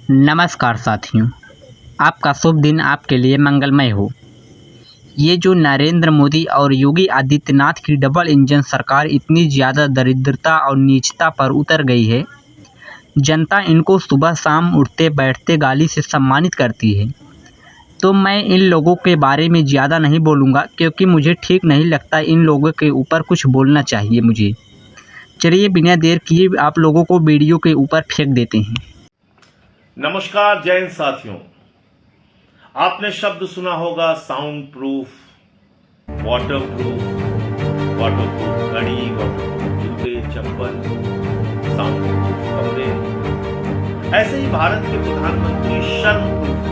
नमस्कार साथियों, आपका शुभ दिन आपके लिए मंगलमय हो। ये जो नरेंद्र मोदी और योगी आदित्यनाथ की डबल इंजन सरकार इतनी ज़्यादा दरिद्रता और नीचता पर उतर गई है, जनता इनको सुबह शाम उठते बैठते गाली से सम्मानित करती है। तो मैं इन लोगों के बारे में ज़्यादा नहीं बोलूँगा क्योंकि मुझे ठीक नहीं लगता, इन लोगों के ऊपर कुछ बोलना चाहिए मुझे। चलिए बिना देर किए आप लोगों को वीडियो के ऊपर फेंक देते हैं। नमस्कार जय हिंद साथियों, आपने शब्द सुना होगा साउंड प्रूफ, वाटर प्रूफ घड़ी, वाटर प्रूफ जूते, चप्पल, साउंड प्रूफ कमरे। ऐसे ही भारत के प्रधानमंत्री शर्म प्रूफ,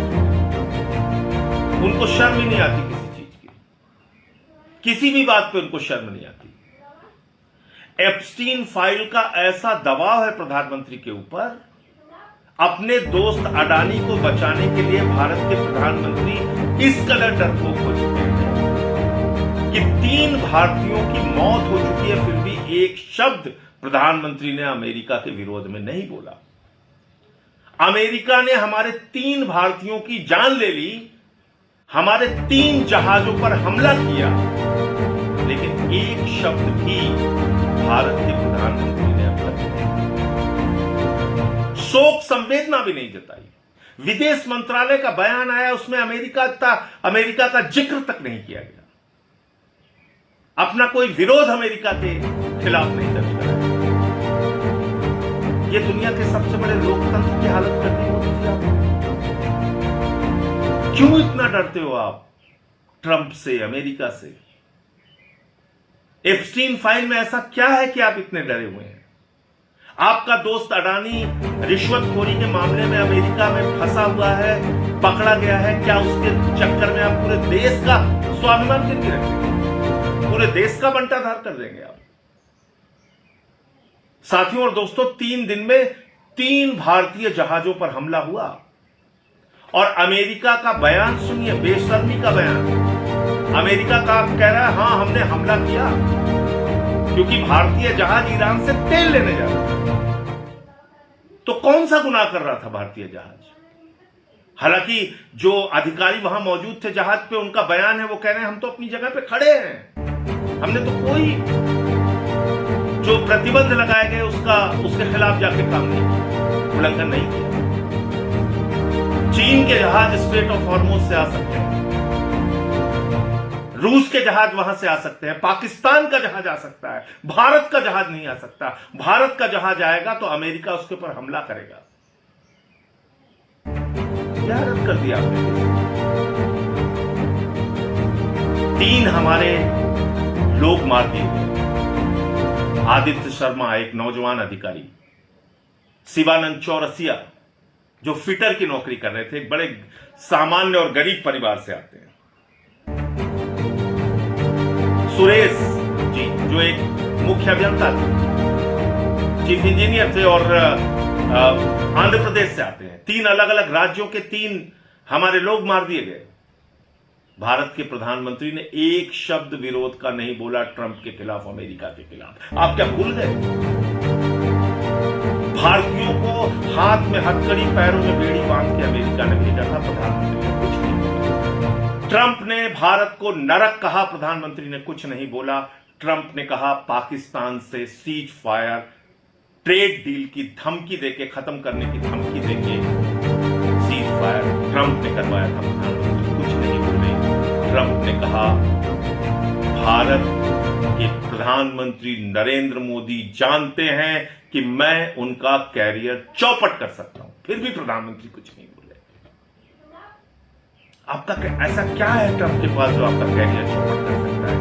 उनको शर्म ही नहीं आती किसी चीज की, किसी भी बात पे उनको शर्म नहीं आती। एप्स्टीन फाइल का ऐसा दबाव है प्रधानमंत्री के ऊपर, अपने दोस्त अडानी को बचाने के लिए भारत के प्रधानमंत्री इस कदर डरपोक हो चुके हैं कि 3 भारतीयों की मौत हो चुकी है, फिर भी एक शब्द प्रधानमंत्री ने अमेरिका के विरोध में नहीं बोला। अमेरिका ने हमारे 3 भारतीयों की जान ले ली, हमारे 3 जहाजों पर हमला किया, लेकिन एक शब्द भी भारत के प्रधानमंत्री ने अब तक शोक संवेदना भी नहीं जताई। विदेश मंत्रालय का बयान आया, उसमें अमेरिका का जिक्र तक नहीं किया गया। अपना कोई विरोध अमेरिका के खिलाफ नहीं दर्ज कराया। यह दुनिया के सबसे बड़े लोकतंत्र की हालत कर दी मोदी जी आपने। क्यों इतना डरते हो आप ट्रंप से, अमेरिका से? एप्स्टीन फाइल में ऐसा क्या है कि आप इतने डरे हुए हैं? आपका दोस्त अडानी रिश्वतखोरी के मामले में अमेरिका में फंसा हुआ है, पकड़ा गया है। क्या उसके चक्कर में आप पूरे देश का स्वाभिमान गिरवी रखेंगे? पूरे देश का बंटाधार कर देंगे आप? साथियों और दोस्तों, 3 दिन में 3 भारतीय जहाजों पर हमला हुआ और अमेरिका का बयान सुनिए, बेशर्मी का बयान। अमेरिका का कह रहा है हां हमने हमला किया क्योंकि भारतीय जहाज ईरान से तेल लेने जा रहा था। तो कौन सा गुनाह कर रहा था भारतीय जहाज? हालांकि जो अधिकारी वहां मौजूद थे जहाज पे, उनका बयान है, वो कह रहे हैं हम तो अपनी जगह पे खड़े हैं, हमने तो कोई जो प्रतिबंध लगाए गए उसके खिलाफ जाके काम नहीं, उल्लंघन नहीं किया। चीन के जहाज स्ट्रेट ऑफ हॉर्मुज से आ सकते हैं, रूस के जहाज वहां से आ सकते हैं, पाकिस्तान का जहाज आ सकता है, भारत का जहाज नहीं आ सकता। भारत का जहाज आएगा तो अमेरिका उसके ऊपर हमला करेगा। क्या रद्द कर दिया आपने? 3 हमारे लोग मार दिए गए। आदित्य शर्मा, एक नौजवान अधिकारी, शिवानंद चौरसिया जो फिटर की नौकरी कर रहे थे, एक बड़े सामान्य और गरीब परिवार से आते हैं। सुरेश जी जो एक मुख्य अभियंता थे, चीफ इंजीनियर थे और आंध्र प्रदेश से आते हैं। 3 अलग अलग राज्यों के 3 हमारे लोग मार दिए गए। भारत के प्रधानमंत्री ने एक शब्द विरोध का नहीं बोला ट्रंप के खिलाफ, अमेरिका के खिलाफ। आप क्या भूल गए? भारतीयों को हाथ में हथकड़ी, पैरों में बेड़ी बांध के अमेरिका ने भेजा था, प्रधानमंत्री ने कुछ नहीं बोला। ट्रंप ने भारत को नरक कहा, प्रधानमंत्री ने कुछ नहीं बोला। ट्रंप ने कहा पाकिस्तान से सीज फायर, ट्रेड डील की धमकी देके, खत्म करने की धमकी देके सीज फायर ट्रंप ने करवाया था, प्रधानमंत्री कुछ नहीं बोले। ट्रंप ने कहा भारत के प्रधानमंत्री नरेंद्र मोदी जानते हैं कि मैं उनका कैरियर चौपट कर सकता हूं, फिर भी प्रधानमंत्री कुछ नहीं बोले। आपका ऐसा क्या है ट्रंप के पास जो आपका कैरियर चौपट कर सकता है?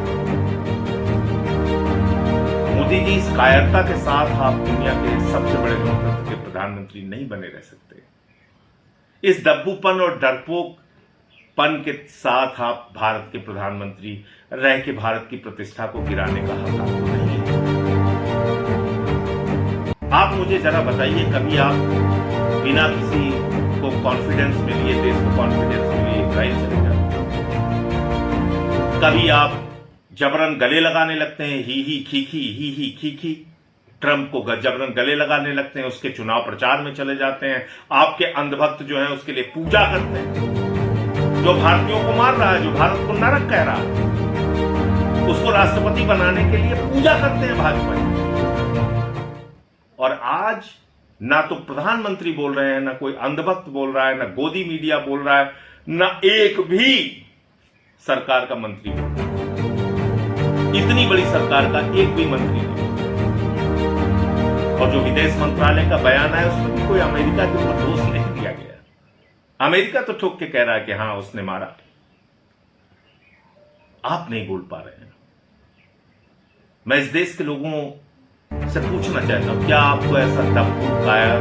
मोदी जी, इस कायरता के साथ आप दुनिया के सबसे बड़े लोकतंत्र के प्रधानमंत्री नहीं बने रह सकते। इस दब्बूपन और डरपोकपन के साथ आप भारत के प्रधानमंत्री रह के भारत की प्रतिष्ठा को गिराने का हक आपको नहीं है। आप मुझे जरा बताइए, कभी आप बिना किसी को कॉन्फिडेंस में लिए, देश को कॉन्फिडेंस में लिए इजराइल चले जाते? कभी आप जबरन गले लगाने लगते हैं, ही खी खी, ही खी खी। ट्रंप को जबरन गले लगाने लगते हैं, उसके चुनाव प्रचार में चले जाते हैं, आपके अंधभक्त जो हैं उसके लिए पूजा करते हैं। जो भारतीयों को मार रहा है, जो भारत को नरक कह रहा है, उसको राष्ट्रपति बनाने के लिए पूजा करते हैं भाजपा। और आज ना तो प्रधानमंत्री बोल रहे हैं, ना कोई अंधभक्त बोल रहा है, ना गोदी मीडिया बोल रहा है, ना एक भी सरकार का मंत्री बोल रहा है। इतनी बड़ी सरकार का एक भी मंत्री नहीं। और जो विदेश मंत्रालय का बयान है उसमें भी कोई अमेरिका के ऊपर दोष नहीं दिया गया। अमेरिका तो ठोक के कह रहा है कि हां उसने मारा, आप नहीं बोल पा रहे हैं। मैं इस देश के लोगों से पूछना चाहता हूं, क्या आपको ऐसा दबकू कायर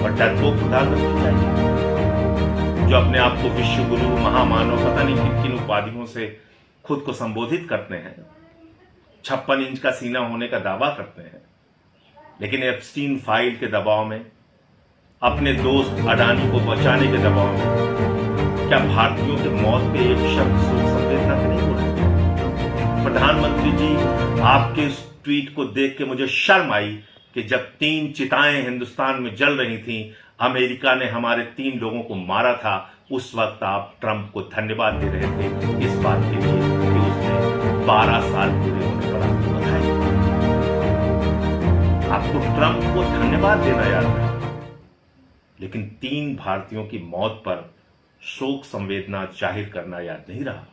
और डरपोक प्रधानमंत्री चाहिए जो अपने आप को विश्व गुरु, महामानव, पता नहीं किन किन उपाधियों से खुद को संबोधित करते हैं, 56 इंच का सीना होने का दावा करते हैं, लेकिन एप्स्टीन फाइल के दबाव में, अपने दोस्त अडानी को बचाने के दबाव में, क्या भारतीयों के मौत पे एक शब्द शोक संवेदना के नहीं बोले? प्रधानमंत्री जी, आपके इस ट्वीट को देख के मुझे शर्म आई कि जब 3 चिताएं हिंदुस्तान में जल रही थीं, अमेरिका ने हमारे 3 लोगों को मारा था, उस वक्त आप ट्रंप को धन्यवाद दे रहे थे इस बात के लिए कि उसने 12 साल पूरे होने पर आपको बधाई। आपको ट्रंप को धन्यवाद देना याद रहा, लेकिन 3 भारतीयों की मौत पर शोक संवेदना जाहिर करना याद नहीं रहा।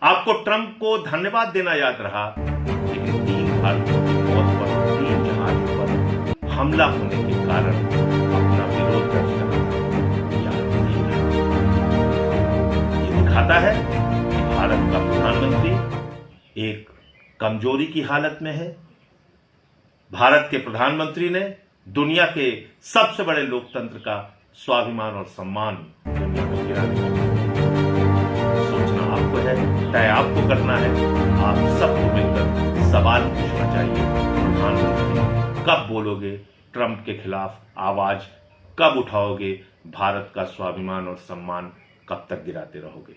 आपको ट्रंप को धन्यवाद देना याद रहा, लेकिन 3 भारतीयों की मौत पर 3 जहाजों पर हमला होने के कारण अपना विरोध दर्ज करना याद नहीं रहा। ये दिखाता है कि भारत का प्रधानमंत्री एक कमजोरी की हालत में है। भारत के प्रधानमंत्री ने दुनिया के सबसे बड़े लोकतंत्र का स्वाभिमान और सम्मान दुनिया को गिराने का सोचना आपको है, तय आपको करना है। आप सबको मिलकर सवाल पूछना चाहिए, प्रधानमंत्री कब बोलोगे ट्रंप के खिलाफ आवाज, कब उठाओगे, भारत का स्वाभिमान और सम्मान कब तक गिराते रहोगे?